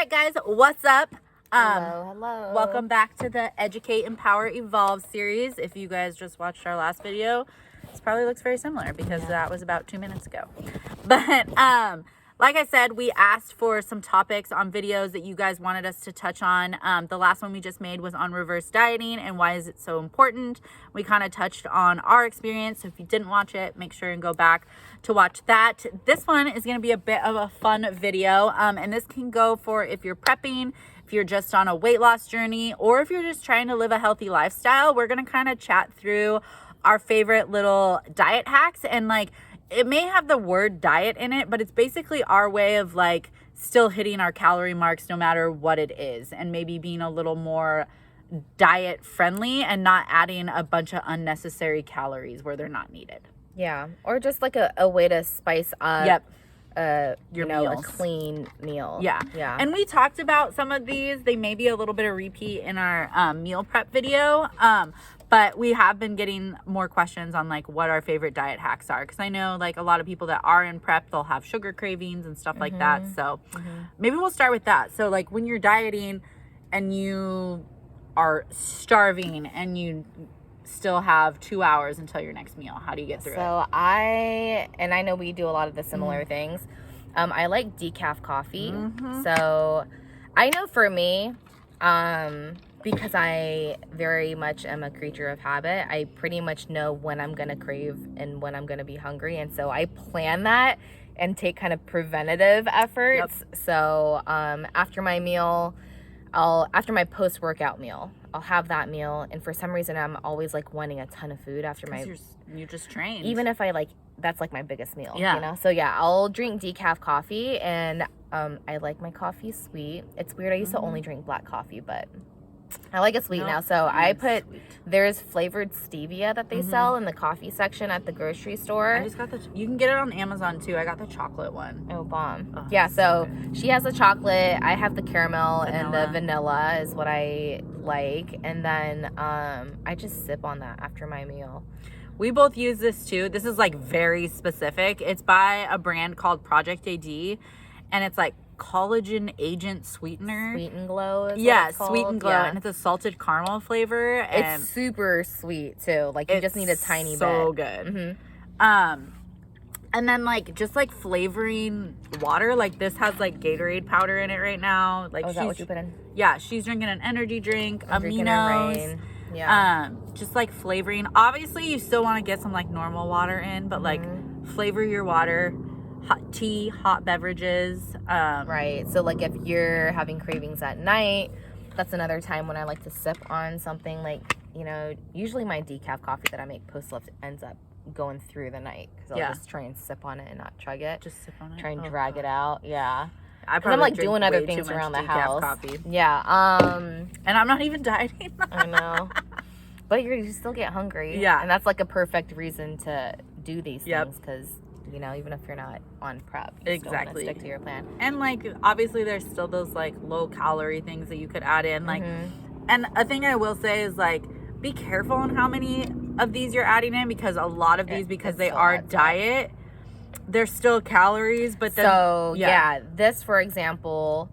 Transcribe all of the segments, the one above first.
right, guys, what's up? Hello. Welcome back to the Educate, Empower, Evolve series. If you guys just watched our last video, this probably looks very similar because that was about 2 minutes ago. But like I said, we asked for some topics on videos that you guys wanted us to touch on. The last one we just made was on reverse dieting and why is it so important. We kind of touched on our experience. So if you didn't watch it, make sure and go back to watch that. This one is going to be a bit of a fun video, and this can go for if you're prepping, if you're just on a weight loss journey, or if you're just trying to live a healthy lifestyle. We're going to kind of chat through our favorite little diet hacks, and like it may have the word diet in it, but it's basically our way of like still hitting our calorie marks no matter what it is, and maybe being a little more diet friendly and not adding a bunch of unnecessary calories where they're not needed. Yeah, or just like a way to spice up your a meals. Clean meal. Yeah. And we talked about some of these. They may be a little bit of repeat in our meal prep video. But we have been getting more questions on like what our favorite diet hacks are. Because I know like a lot of people that are in prep, they'll have sugar cravings and stuff like that. So maybe we'll start with that. So like when you're dieting and you are starving and you still have 2 hours until your next meal, how do you get through it? So I know we do a lot of the similar things. I like decaf coffee. So I know for me, because I very much am a creature of habit, I pretty much know when I'm going to crave and when I'm going to be hungry. And so I plan that and take kind of preventative efforts. So after my meal, after my post-workout meal, I'll have that meal. And for some reason, I'm always like wanting a ton of food after you just trained. Even if I like, that's like my biggest meal, you know? So yeah, I'll drink decaf coffee, and I like my coffee sweet. It's weird. I used to only drink black coffee, but I like it sweet now. So I put, there's flavored stevia that they sell in the coffee section at the grocery store. I just got you can get it on Amazon too. I got the chocolate one. Oh, bomb. Oh, yeah, so she has the chocolate. I have the caramel and the vanilla is what I like. And then I just sip on that after my meal. We both use this too. This is like very specific. It's by a brand called Project AD, and it's like collagen agent sweetener. Sweet and Glow is Sweet and Glow, and it's a salted caramel flavor. And it's super sweet too. Like you just need a tiny bit. So good. And then like just like flavoring water. Like this has like Gatorade powder in it right now. Like is that what you put in? Yeah, she's drinking an energy drink, aminos. Rain. Yeah. Just like flavoring. Obviously, you still want to get some like normal water in, but like flavor your water. Hot tea, hot beverages. Right. So like if you're having cravings at night, that's another time when I like to sip on something like, usually my decaf coffee that I make post-lift ends up going through the night because I'll just try and sip on it and not chug it. Just sip on it. Try and drag it out. Yeah. I'm like doing other things around the house. Coffee. Yeah. And I'm not even dieting. I know. But you still get hungry. Yeah. And that's like a perfect reason to do these things because even if you're not on prep, you still want to stick to your plan. And like obviously there's still those like low calorie things that you could add in. Like and a thing I will say is like be careful on how many of these you're adding in, because a lot of these, because they are diet, they're still calories, but then so this for example,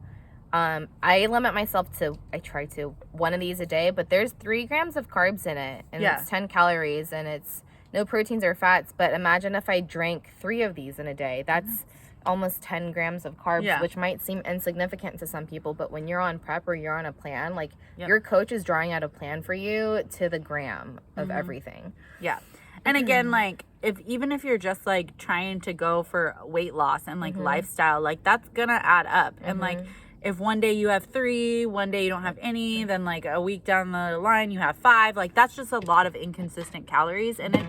I limit myself to, I try to, one of these a day, but there's 3 grams of carbs in it, and it's 10 calories, and it's no proteins or fats. But imagine if I drank 3 of these in a day. That's almost 10 grams of carbs, which might seem insignificant to some people. But when you're on prep or you're on a plan, like your coach is drawing out a plan for you to the gram of everything. Yeah. And again, like even if you're just like trying to go for weight loss and like lifestyle, like that's gonna add up. And like if one day you have 3, one day you don't have any, then like a week down the line you have 5, like that's just a lot of inconsistent calories, and it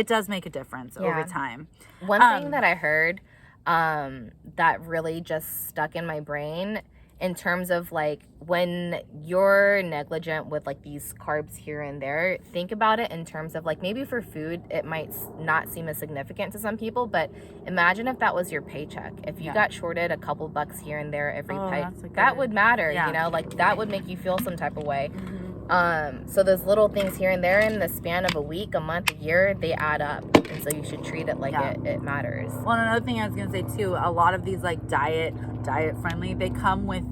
does make a difference over time. One thing that I heard that really just stuck in my brain in terms of like when you're negligent with like these carbs here and there, think about it in terms of like maybe for food it might not seem as significant to some people, but imagine if that was your paycheck. If you got shorted a couple bucks here and there every pay, that would matter. Like that would make you feel some type of way. So those little things here and there in the span of a week, a month, a year, they add up. And so you should treat it like it matters. Well, another thing I was going to say too, a lot of these like diet friendly, they come with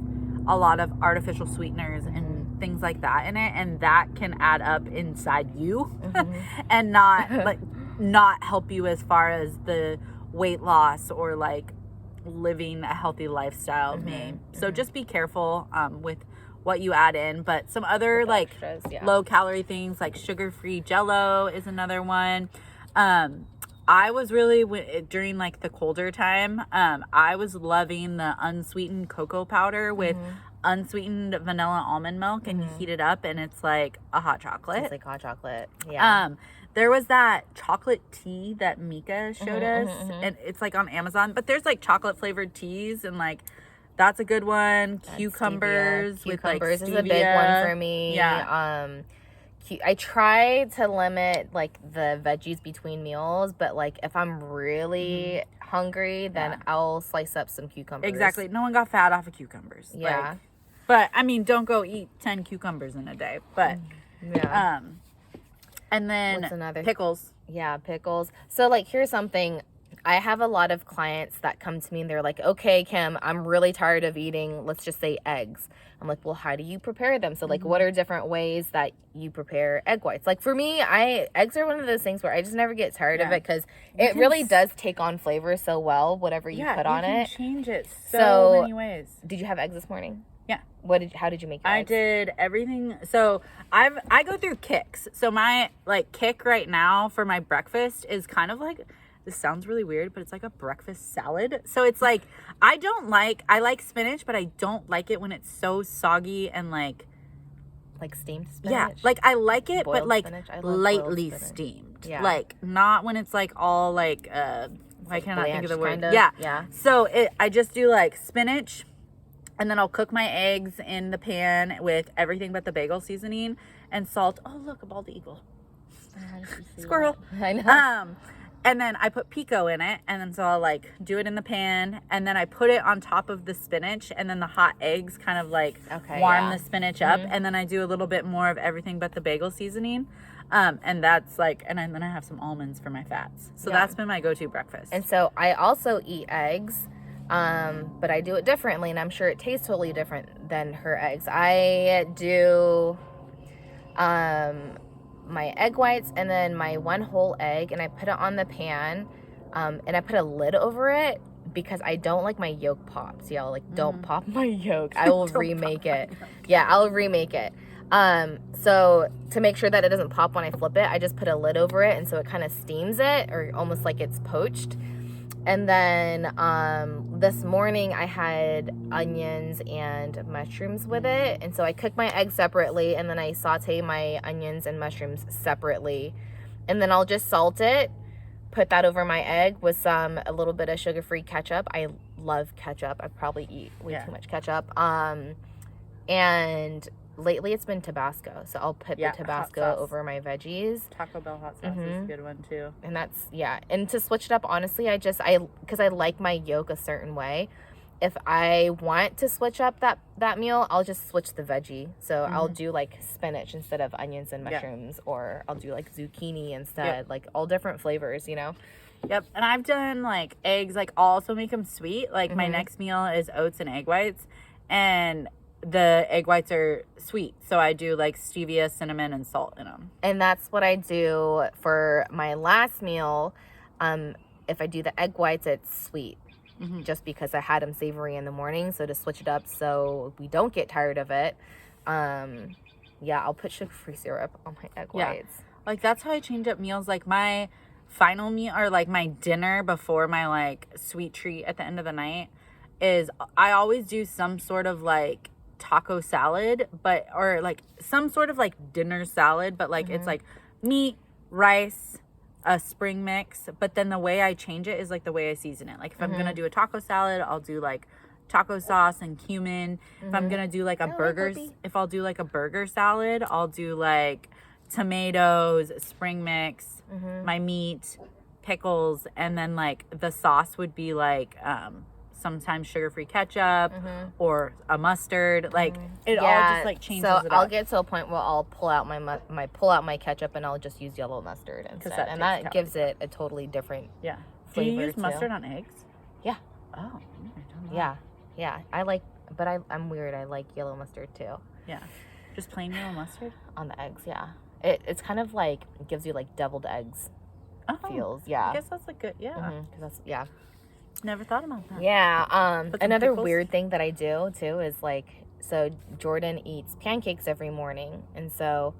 a lot of artificial sweeteners and things like that in it, and that can add up inside you and not help you as far as the weight loss or like living a healthy lifestyle may. So just be careful with what you add in. But some other like low calorie things like sugar-free Jello is another one. I was really, during like the colder time, I was loving the unsweetened cocoa powder with unsweetened vanilla almond milk, and you heat it up and it's like a hot chocolate. It's like hot chocolate. Yeah. There was that chocolate tea that Mika showed us, and it's like on Amazon, but there's like chocolate flavored teas, and like that's a good one. Cucumbers with like stevia. Is a big one for me. Yeah. I try to limit like the veggies between meals, but like if I'm really hungry, then I'll slice up some cucumbers. Exactly. No one got fat off of cucumbers. Yeah. Like, but I mean, don't go eat 10 cucumbers in a day. But and then what's another? Pickles. Yeah, pickles. So like here's something. I have a lot of clients that come to me and they're like, okay, Kim, I'm really tired of eating, let's just say eggs. I'm like, well, how do you prepare them? So like, what are different ways that you prepare egg whites? Like for me, eggs are one of those things where I just never get tired of it because it really does take on flavor so well, whatever you put on it. Change it so many ways. Did you have eggs this morning? Yeah. How did you make your eggs? I did everything. So I go through kicks. So my like kick right now for my breakfast is kind of like, this sounds really weird, but it's like a breakfast salad. So it's like, I like spinach, but I don't like it when it's so soggy and like steamed spinach. Yeah, like I like it, boiled but like lightly steamed. Yeah. Like not when it's like all like I cannot think of the word. Kinda. Yeah. So I just do like spinach, and then I'll cook my eggs in the pan with everything but the bagel seasoning and salt. Oh look, a bald eagle. Squirrel. I know. And then I put pico in it, and then so I'll like do it in the pan, and then I put it on top of the spinach, and then the hot eggs kind of like warm the spinach up, and then I do a little bit more of everything but the bagel seasoning, and that's like, and then I have some almonds for my fats. So that's been my go-to breakfast. And so I also eat eggs, but I do it differently, and I'm sure it tastes totally different than her eggs. I do my egg whites and then my one whole egg, and I put it on the pan, and I put a lid over it because I don't like my yolk pops. Y'all, like, don't pop my yolk. I will remake it. Yeah, I'll remake it. So to make sure that it doesn't pop when I flip it, I just put a lid over it, and so it kind of steams it, or almost like it's poached. And then this morning I had onions and mushrooms with it. And so I cook my eggs separately, and then I saute my onions and mushrooms separately. And then I'll just salt it, put that over my egg with a little bit of sugar-free ketchup. I love ketchup. I probably eat way too much ketchup. And lately it's been Tabasco. So I'll put the Tabasco over my veggies. Taco Bell hot sauce is a good one too. And that's, and to switch it up, honestly, because I like my yolk a certain way. If I want to switch up that meal, I'll just switch the veggie. So I'll do like spinach instead of onions and mushrooms, or I'll do like zucchini instead, like all different flavors, you know? Yep. And I've done like eggs, like I'll also make them sweet. Like my next meal is oats and egg whites, and the egg whites are sweet, so I do like stevia, cinnamon, and salt in them. And that's what I do for my last meal. If I do the egg whites, it's sweet, just because I had them savory in the morning. So to switch it up so we don't get tired of it, I'll put sugar-free syrup on my egg whites. Like that's how I change up meals. Like my final meal, or like my dinner before my like sweet treat at the end of the night, is I always do some sort of like taco salad, or like some sort of like dinner salad, but like it's like meat, rice, a spring mix, but then the way I change it is like the way I season it. Like if I'm gonna do a taco salad, I'll do like taco sauce and cumin. If I'm gonna do like if I'll do like a burger salad, I'll do like tomatoes, spring mix, my meat, pickles, and then like the sauce would be like sometimes sugar-free ketchup or a mustard. Like it all just like changes it up. So I'll get to a point where I'll pull out my ketchup, and I'll just use yellow mustard instead, and that gives it a totally different flavor. Do you use mustard on eggs? Yeah. Oh. Yeah. I like But I'm weird. I like yellow mustard too. Yeah. Just plain yellow mustard? On the eggs, yeah. It's kind of like, it gives you like deviled eggs feels. Yeah. I guess that's like good, yeah. Mm-hmm, 'cause that's, yeah. Never thought about that. Yeah. Another pickles? weird thing that I do too is like, so Jordan eats pancakes every morning. And so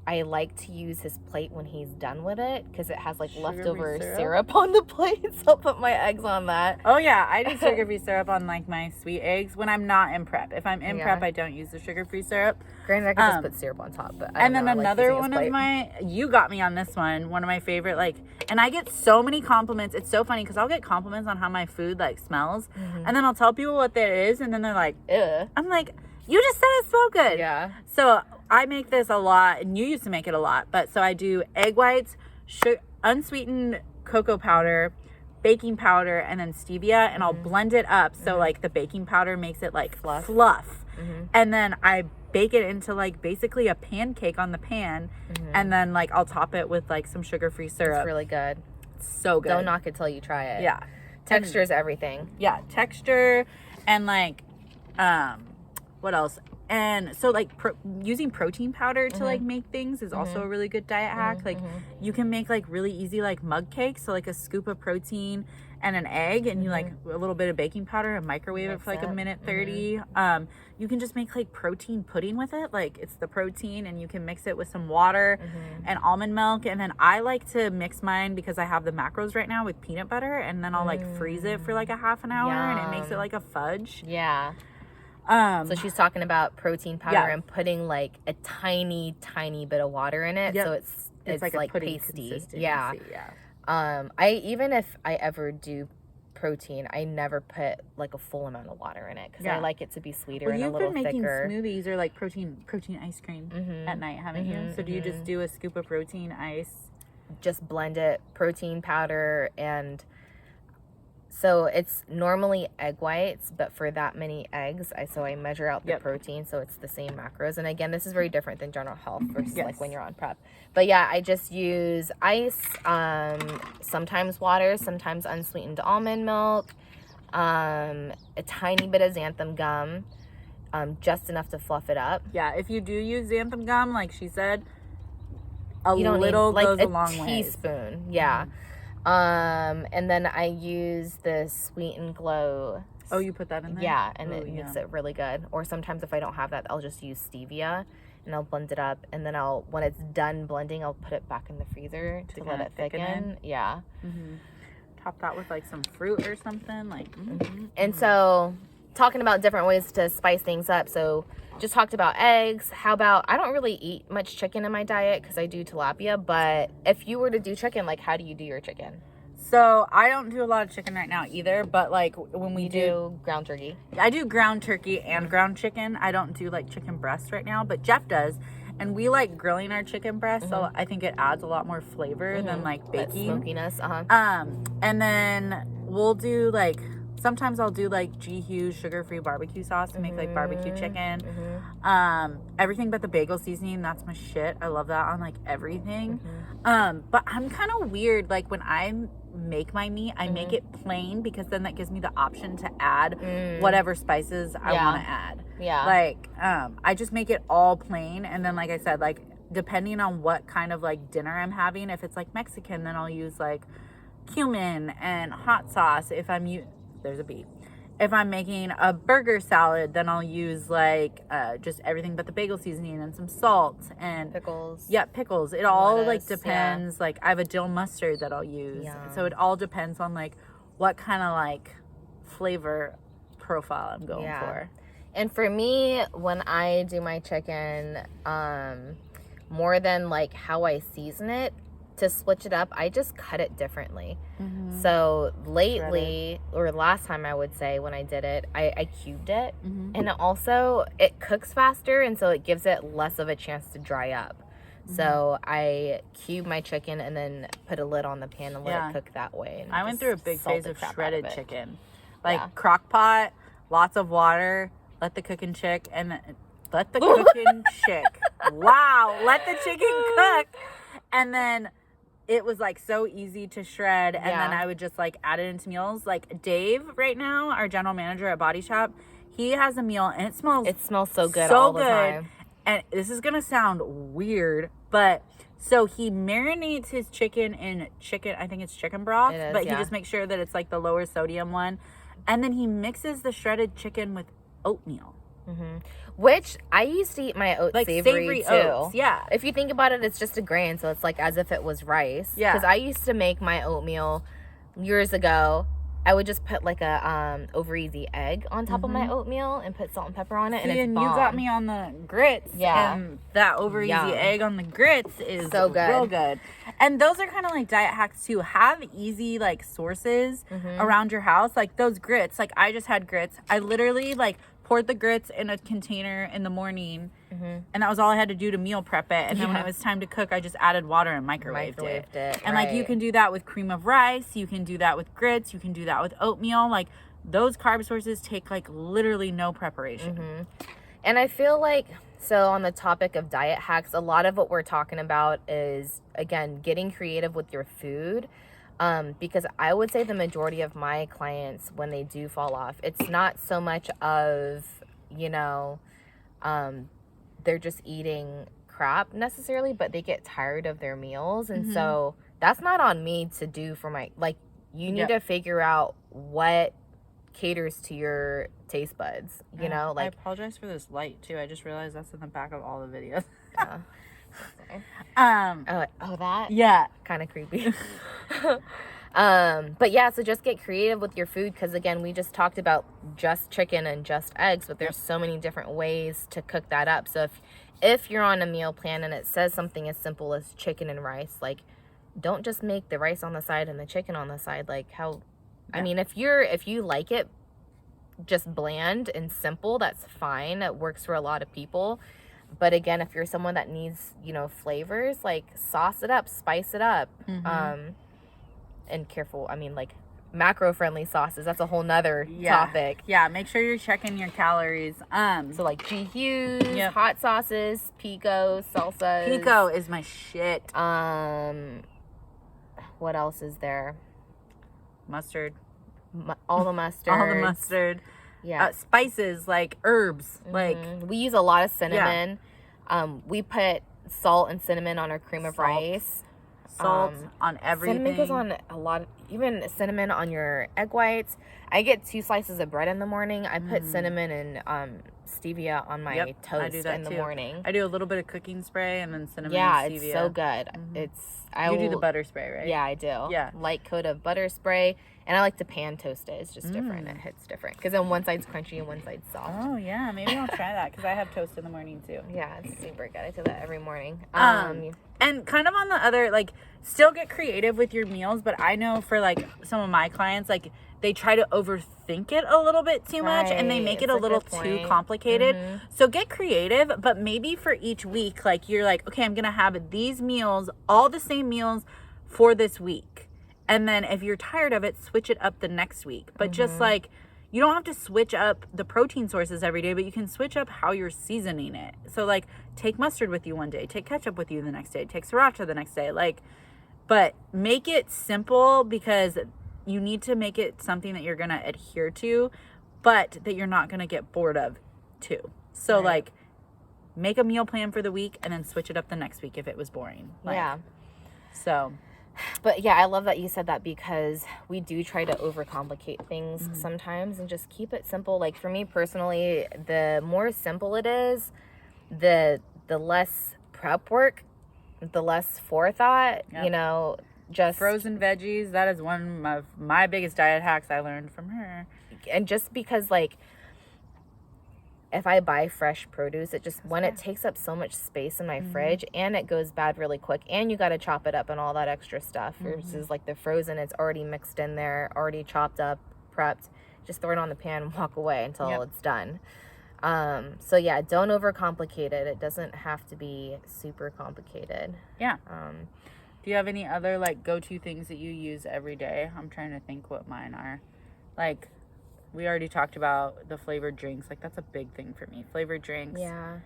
I like to use his plate when he's done with it because it has like Sugar-free leftover syrup on the plate. So I'll put my eggs on that. Oh yeah, I do sugar-free syrup on like my sweet eggs when I'm not in prep. If I'm in prep, I don't use the sugar-free syrup. Granted, I could just put syrup on top, but and then another one of my, you got me on this one of my favorite, like, and I get so many compliments. It's so funny because I'll get compliments on how my food like smells, and then I'll tell people what that is, and then they're like, ugh. I'm like, you just said it smelled good. Yeah. So I make this a lot, and you used to make it a lot, but so I do egg whites, unsweetened cocoa powder, baking powder, and then stevia, and I'll blend it up so like the baking powder makes it like fluff. And then I bake it into like basically a pancake on the pan, and then like I'll top it with like some sugar-free syrup. It's really good. It's so good. Don't knock it till you try it. Yeah. Texture is everything. Yeah, texture and like what else? And so like using protein powder to like make things is also a really good diet hack. Like you can make like really easy like mug cakes, so like a scoop of protein and an egg, and you like a little bit of baking powder and microwave it for like a minute 30. You can just make like protein pudding with it. Like it's the protein, and you can mix it with some water and almond milk. And then I like to mix mine because I have the macros right now with peanut butter, and then I'll like freeze it for like a half an hour, and it makes it like a fudge. Yeah. So she's talking about protein powder and putting like a tiny bit of water in it, so it's like pasty. Yeah. Even if I ever do protein, I never put like a full amount of water in it because I like it to be sweeter and a little thicker. You've been making smoothies or like protein ice cream at night, haven't you? So do you just do a scoop of protein ice? Just blend it, protein powder, and so it's normally egg whites, but for that many eggs, I measure out the protein, so it's the same macros. And again, this is very different than general health versus like when you're on prep. But yeah, I just use ice, sometimes water, sometimes unsweetened almond milk, a tiny bit of xanthan gum, just enough to fluff it up. Yeah, if you do use xanthan gum, like she said, you don't little need, goes like a long way. Teaspoon, yeah. And then I use the Sweet and Glow. Oh, you put that in there? Yeah, and it makes it really good. Or sometimes if I don't have that, I'll just use stevia, and I'll blend it up, and then when it's done blending, I'll put it back in the freezer to let it thicken. Yeah. Top that with like some fruit or something, like. And so, talking about different ways to spice things up. So, just talked about eggs. How about, I don't really eat much chicken in my diet because I do tilapia, but if you were to do chicken, like how do you do your chicken? So I don't do a lot of chicken right now either, but like when we do ground turkey. I do ground turkey and ground chicken. I don't do like chicken breast right now, but Jeff does. And we like grilling our chicken breast, so I think it adds a lot more flavor than like baking. That smokiness, and then we'll do like, sometimes I'll do like G. Hughes sugar-free barbecue sauce to make like barbecue chicken. Everything but the bagel seasoning, that's my shit. I love that on like everything. But I'm kind of weird. Like when I make my meat, I make it plain because then that gives me the option to add whatever spices I want to add. Yeah. Like I just make it all plain, and then like I said, like depending on what kind of like dinner I'm having, if it's like Mexican, then I'll use like cumin and hot sauce. If I'm there's a beet. If I'm making a burger salad, then I'll use like just everything but the bagel seasoning and some salt and pickles. Yeah, pickles. It all like depends. Yeah. Like I have a dill mustard that I'll use. Yeah. So it all depends on like what kind of like flavor profile I'm going for. And for me, when I do my chicken, more than like how I season it, to switch it up, I just cut it differently. So lately, or last time I would say when I did it, I cubed it. And also it cooks faster, and so it gives it less of a chance to dry up. So I cube my chicken and then put a lid on the pan and let it cook that way. And I went through a big phase of shredded chicken. Like crock pot, lots of water, let the cooking chick, and let the cooking chick. Wow, let the chicken cook. And then it was like so easy to shred, and then I would just like add it into meals. Like Dave right now, our general manager at BodyShop, He has a meal and it smells so good so all the good. time. And this is gonna sound weird, but so he marinates his chicken in I think it's chicken broth, It is, but he yeah. just makes sure that it's like the lower sodium one. And then he mixes the shredded chicken with oatmeal. Which I used to eat my oats Like savory too. oats, yeah. If you think about it, it's just a grain, so it's like as if it was rice. Yeah. Because I used to make my oatmeal years ago. I would just put like a over easy egg on top of my oatmeal and put salt and pepper on it. See, and it's you got me on the grits. Yeah. And that over easy egg on the grits is so good. Real good. And those are kind of like diet hacks too. Have easy like sources around your house. Like those grits. Like I just had grits. I literally like poured the grits in a container in the morning. And that was all I had to do to meal prep it. And then when it was time to cook, I just added water and microwaved it. And like you can do that with cream of rice. You can do that with grits. You can do that with oatmeal. Like those carb sources take like literally no preparation. And I feel like, so on the topic of diet hacks, a lot of what we're talking about is, again, getting creative with your food. Because I would say the majority of my clients, when they do fall off, it's not so much of, you know, they're just eating crap necessarily, but they get tired of their meals. And so that's not on me to do for my, like, you need to figure out what caters to your taste buds, you know? Like, I apologize for this light too. I just realized that's in the back of all the videos. that? Yeah. Kind of creepy. But yeah, so just get creative with your food, because again, we just talked about just chicken and just eggs, but there's so many different ways to cook that up. So if you're on a meal plan and it says something as simple as chicken and rice, like, don't just make the rice on the side and the chicken on the side. Like I mean, if you like it just bland and simple, that's fine. It works for a lot of people. But again, if you're someone that needs, you know, flavors, like, sauce it up, spice it up. And careful, I mean, like, macro-friendly sauces, that's a whole nother topic. Yeah, make sure you're checking your calories. So like GQs, hot sauces, pico, salsas. Pico is my shit. What else is there? Mustard. All the mustard. All the mustard. Yeah. Spices, like herbs. Like we use a lot of cinnamon. We put salt and cinnamon on our cream of rice. Salt on everything. Cinnamon goes on a lot, even cinnamon on your egg whites. I get 2 slices of bread in the morning. I put cinnamon and stevia on my toast in the morning. I do a little bit of cooking spray and then cinnamon and stevia. It's so good. You do the butter spray, right? Yeah, I do. Yeah. Light coat of butter spray. And I like to pan toast it. It's just different. It hits different. Because then one side's crunchy and one side's soft. Oh, yeah. Maybe I'll try that because I have toast in the morning, too. Yeah, it's super good. I do that every morning. And kind of on the other, like, still get creative with your meals. But I know for, like, some of my clients, like, they try to overthink it a little bit too much and they make it a little too complicated. So get creative, but maybe for each week, like, you're like, okay, I'm going to have these meals, all the same meals for this week. And then if you're tired of it, switch it up the next week. But just like, you don't have to switch up the protein sources every day, but you can switch up how you're seasoning it. So like, take mustard with you one day, take ketchup with you the next day, take sriracha the next day. Like, but make it simple because you need to make it something that you're going to adhere to, but that you're not going to get bored of too. So like, make a meal plan for the week and then switch it up the next week if it was boring. Like, so... But yeah, I love that you said that because we do try to overcomplicate things sometimes and just keep it simple. Like for me personally, the more simple it is, the less prep work, the less forethought, you know, just frozen veggies. That is one of my biggest diet hacks I learned from her. And just because like, if I buy fresh produce, it just, it takes up so much space in my fridge and it goes bad really quick and you got to chop it up and all that extra stuff versus like the frozen, it's already mixed in there, already chopped up, prepped, just throw it on the pan and walk away until it's done. So yeah, don't overcomplicate it. It doesn't have to be super complicated. Yeah. Do you have any other like go-to things that you use every day? I'm trying to think what mine are. Like, we already talked about the flavored drinks. Like, that's a big thing for me. Flavored drinks. Yeah.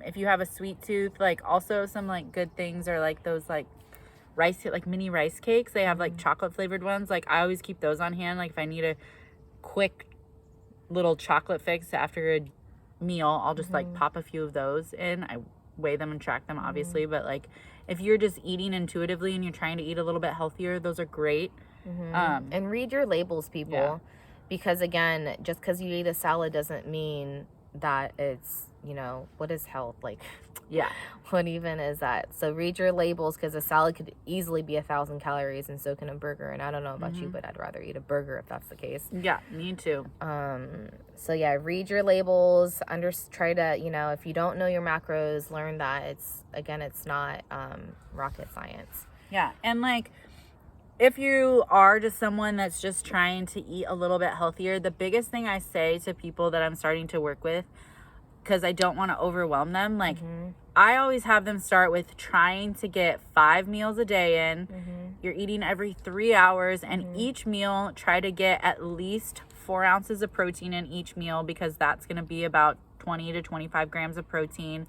If you have a sweet tooth, like, also some, like, good things are, like, those, like, mini rice cakes. They have, like, chocolate flavored ones. Like, I always keep those on hand. Like, if I need a quick little chocolate fix after a meal, I'll just like pop a few of those in. I weigh them and track them, obviously, but like if you're just eating intuitively and you're trying to eat a little bit healthier, those are great. And read your labels, people, because again, just because you eat a salad doesn't mean that it's, you know, what is health? Like, what even is that? So read your labels, because a salad could easily be 1,000 calories, and so can a burger. And I don't know about you, but I'd rather eat a burger if that's the case. Yeah, me too. So yeah, read your labels. Try to, you know, if you don't know your macros, learn that it's not rocket science. Yeah, and like, if you are just someone that's just trying to eat a little bit healthier, the biggest thing I say to people that I'm starting to work with, because I don't want to overwhelm them, like, I always have them start with trying to get 5 meals a day in. You're eating every 3 hours, and each meal, try to get at least 4 ounces of protein in each meal, because that's going to be about 20 to 25 grams of protein,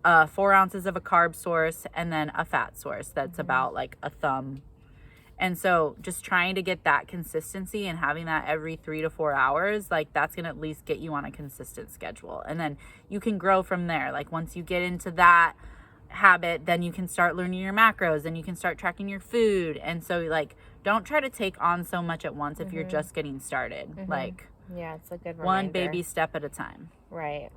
4 ounces of a carb source, and then a fat source that's about like a thumb. And so just trying to get that consistency and having that every 3 to 4 hours, like that's going to at least get you on a consistent schedule. And then you can grow from there. Like once you get into that habit, then you can start learning your macros and you can start tracking your food. And so like, don't try to take on so much at once if you're just getting started. Like, yeah, it's a good reminder. One baby step at a time. Right.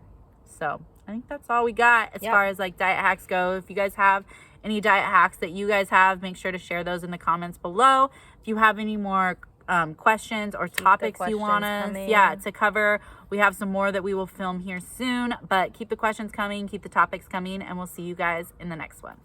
So I think that's all we got as far as like diet hacks go. If you guys have any diet hacks that you guys have, make sure to share those in the comments below. If you have any more questions or topics you want us to cover, we have some more that we will film here soon. But keep the questions coming, keep the topics coming, and we'll see you guys in the next one.